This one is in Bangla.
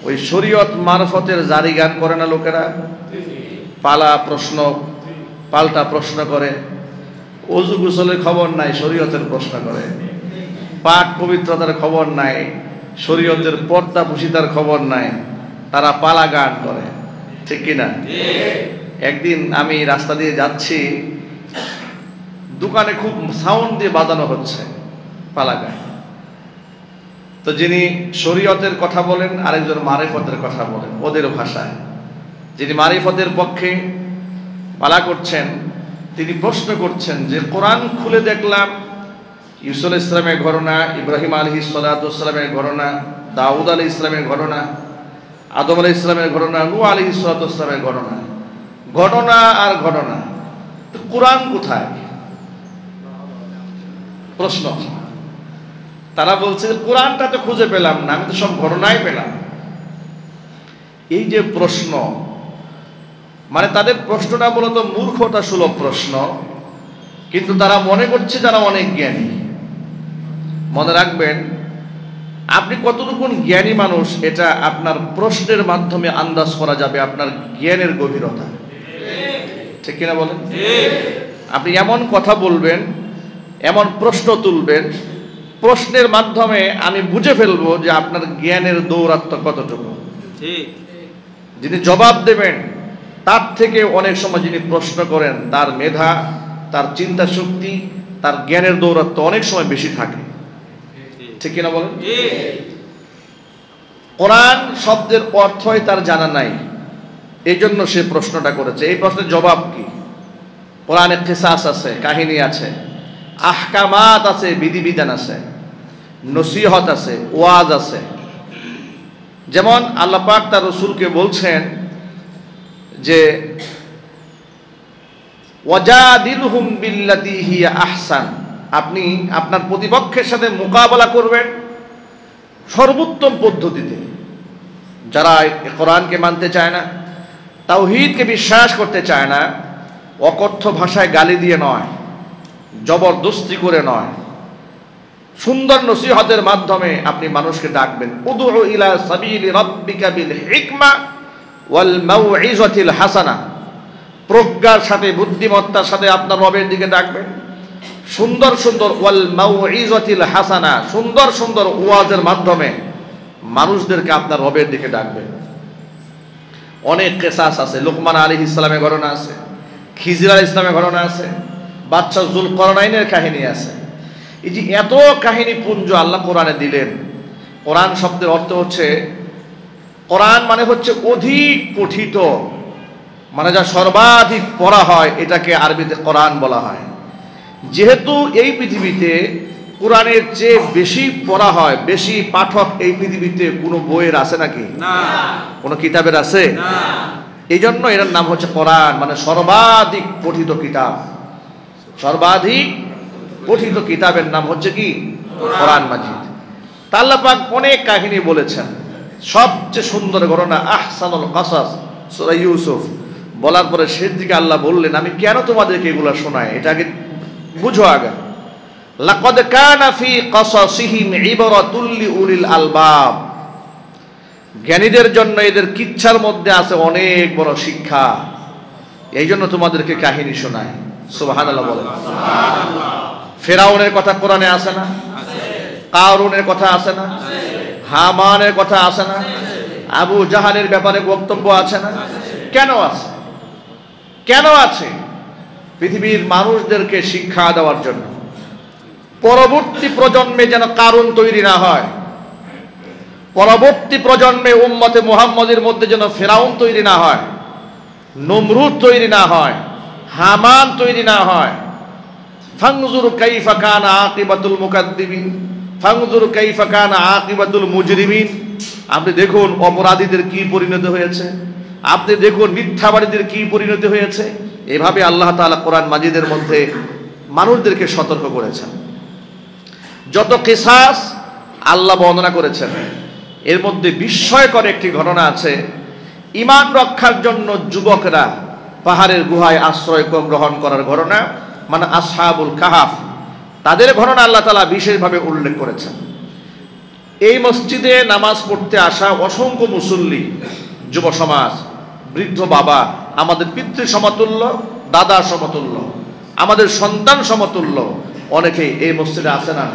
ওই শরীয়ত মারফতের জারি গান করে না লোকেরা, পাল্টা প্রশ্ন করে, ওযু গোসলের খবর নাই শরীয়তের প্রশ্ন করে, পাক পবিত্রতার খবর নাই, শরীয়তের পর্দা পুশিতার খবর নাই, তারা পালা গান করে, ঠিক কিনা? একদিন আমি রাস্তা দিয়ে যাচ্ছি, দোকানে খুব সাউন্ড দিয়ে বাজানো হচ্ছে পালা গান। তো যিনি শরীয়তের কথা বলেন, আরেকজন মারিফতের কথা বলেন ওদের ভাষায়। যিনি মারিফতের পক্ষে পালা করছেন তিনি প্রশ্ন করছেন যে কোরআন খুলে দেখলাম ইউসুফ ইসলামের ঘটনা, ইব্রাহিম আলাইহিস সালামের ঘটনা, দাউদ আলাইহিস সালামের ঘটনা, আদম আলাইহিস সালামের ঘটনা, নূহ আলাইহিস সালামের ঘটনা, ঘটনা আর ঘটনা, তো কোরআন কোথায়? প্রশ্ন। তারা বলছে কোরআনটা তো খুঁজে পেলাম না, আমি তো সব ঘটনাই পেলাম। এই যে প্রশ্ন, মানে তাদের প্রশ্নটা মূলত মূর্খতা সুলভ প্রশ্ন, কিন্তু তারা মনে করছে যারা অনেক জ্ঞানী। মনে রাখবেন, আপনি কতটুকু জ্ঞানী মানুষ এটা আপনার প্রশ্নের মাধ্যমে আন্দাজ করা যাবে, আপনার জ্ঞানের গভীরতা, ঠিক কিনা বলেন? আপনি এমন কথা বলবেন, এমন প্রশ্ন তুলবেন, প্রশ্নের মাধ্যমে আমি বুঝে ফেলবো যে আপনার জ্ঞানের দৌরাত্ম্য কতটুকু। যিনি জবাব দেবেন তার থেকে অনেক সময় যিনি প্রশ্ন করেন তার মেধা, তার চিন্তা শক্তি, তার জ্ঞানের দৌরাত্ম্য অনেক সময় বেশি থাকে, ঠিক কিনা বলেন? কোরআন শব্দের অর্থই তার জানা নাই, এই জন্য সে প্রশ্নটা করেছে। এই প্রশ্নের জবাব কি? কোরআনে কিসাস আছে, কাহিনী আছে, আহকামাত আছে, বিধিবিধান আছে, নসিহত আছে, ওয়াজ আছে। যেমন আল্লাহ পাক তার রাসূলকে বলছেন যে ওয়াজাদিলহুম বিল্লাতী হিয়া আহসান, আপনি আপনার প্রতিপক্ষের সাথে মোকাবেলা করবেন সর্বোত্তম পদ্ধতিতে। যারা কোরআনকে মানতে চায় না, তাওহীদকে বিশ্বাস করতে চায় না, অকথ্য ভাষায় গালি দিয়ে নয়, জবরদস্তি করে নয়, সুন্দর নসিহতের মাধ্যমে আপনি মানুষকে ডাকবেন। উদউ ইলা সাবিলি রাব্বিকা বিল হিকমা ওয়াল মাউইযাতিল হাসানা, প্রজ্ঞার সাথে, বুদ্ধিমত্তার সাথে আপনার রবের দিকে ডাকবেন। সুন্দর সুন্দর ওয়াল মাউইযাতিল হাসানা, সুন্দর সুন্দর ওয়াজের মাধ্যমে মানুষদেরকে আপনার রবের দিকে ডাকবেন। অনেক কিসাস আছে, লুকমান আলাইহিস সালামের ঘটনা আছে, খিজির আলাইহিস সালামের ঘটনা আছে, বাদশা যুলকারনাইনের কাহিনী আছে। এই যে এত কাহিনী পুঞ্জ আল্লাহ কোরআনে দিলেন। কোরআন শব্দের অর্থ হচ্ছে, কোরআন মানে হচ্ছে অধিক পঠিত, মানে যা সর্বাধিক পড়া হয়, এটাকে আরবিতে কোরআন বলা হয়। যেহেতু এই পৃথিবীতে কোরআনের চেয়ে বেশি পড়া হয়, বেশি পাঠক এই পৃথিবীতে কোনো বইয়ের আছে নাকি? না। কোনো কিতাবের আছে? না। এই জন্য এর নাম হচ্ছে কোরআন, মানে সর্বাধিক পঠিত কিতাব। সর্বাধিক পঠিত কিতাবের নাম হচ্ছে কি? কোরআন মাজিদ। আল্লাহ পাক অনেক কাহিনী বলেছেন, সবচেয়ে সুন্দর ঘটনা আহসানুল কাসাস সূরা ইউসুফ বলার পরে শেষ দিকে আল্লাহ বললেন, আমি কেন তোমাদেরকে এগুলো শোনাই, এটাকে বুঝো আগে। লাকাদ কানা ফি কাসাসিহিম ইবরাতুল লিউলিল আলবাব, জ্ঞানীদের জন্য এদের কিচ্ছার মধ্যে আছে অনেক বড় শিক্ষা, এই জন্য তোমাদেরকে কাহিনী শোনায়। সুবহানাল্লাহ বলেন। ফেরাউনের কথা কোরআনে আছে না? কারুনের কথা আছে না? হামানের কথা আছে না? আবু জাহালের ব্যাপারে বক্তব্য আছে না? কেন আছে? কেন আছে? পৃথিবীর মানুষদেরকে শিক্ষা দেওয়ার জন্য, পরবর্তী প্রজন্মে যেন কারুন তৈরি না হয়, পরবর্তী প্রজন্মে উম্মতে মুহাম্মদের মধ্যে যেন ফেরাউন তৈরি না হয়, নমরুদ তৈরি না হয়, হামান তৈরি না হয়। ফানজুর কাইফা কানা আকিবাতুল মুকাদ্দিবিন, ফানজুর কাইফা কানা আকিবাতুল মুজরিমিন। আপনি দেখুন অপরাধীদের কি পরিণতি হয়েছে, আপনি দেখুন মিথ্যাবাদীদের কি পরিণতি হয়েছে। এভাবে আল্লাহ তাআলা কোরআন মাজিদের মধ্যে মানুষদেরকে সতর্ক করেছেন। যত কিসাস আল্লাহ বর্ণনা করেছেন, এর মধ্যে বিস্ময়কর একটি ঘটনা আছে। ঈমান রক্ষার জন্য যুবকরা পাহাড়ের গুহায় আশ্রয় গ্রহণ করার ঘটনা, মানে আসহাবুল কাহাফ, তাদের ঘটনা আল্লাহ তাআলা বিশেষভাবে উল্লেখ করেছেন। এই মসজিদে নামাজ পড়তে আসা অসংখ্য মুসল্লি, যুব সমাজ, বৃদ্ধ বাবা, আমাদের পিতৃ সমতুল্য, দাদা সমতুল্য, আমাদের সন্তান সমতুল্য অনেকেই এই মসজিদে আছে না?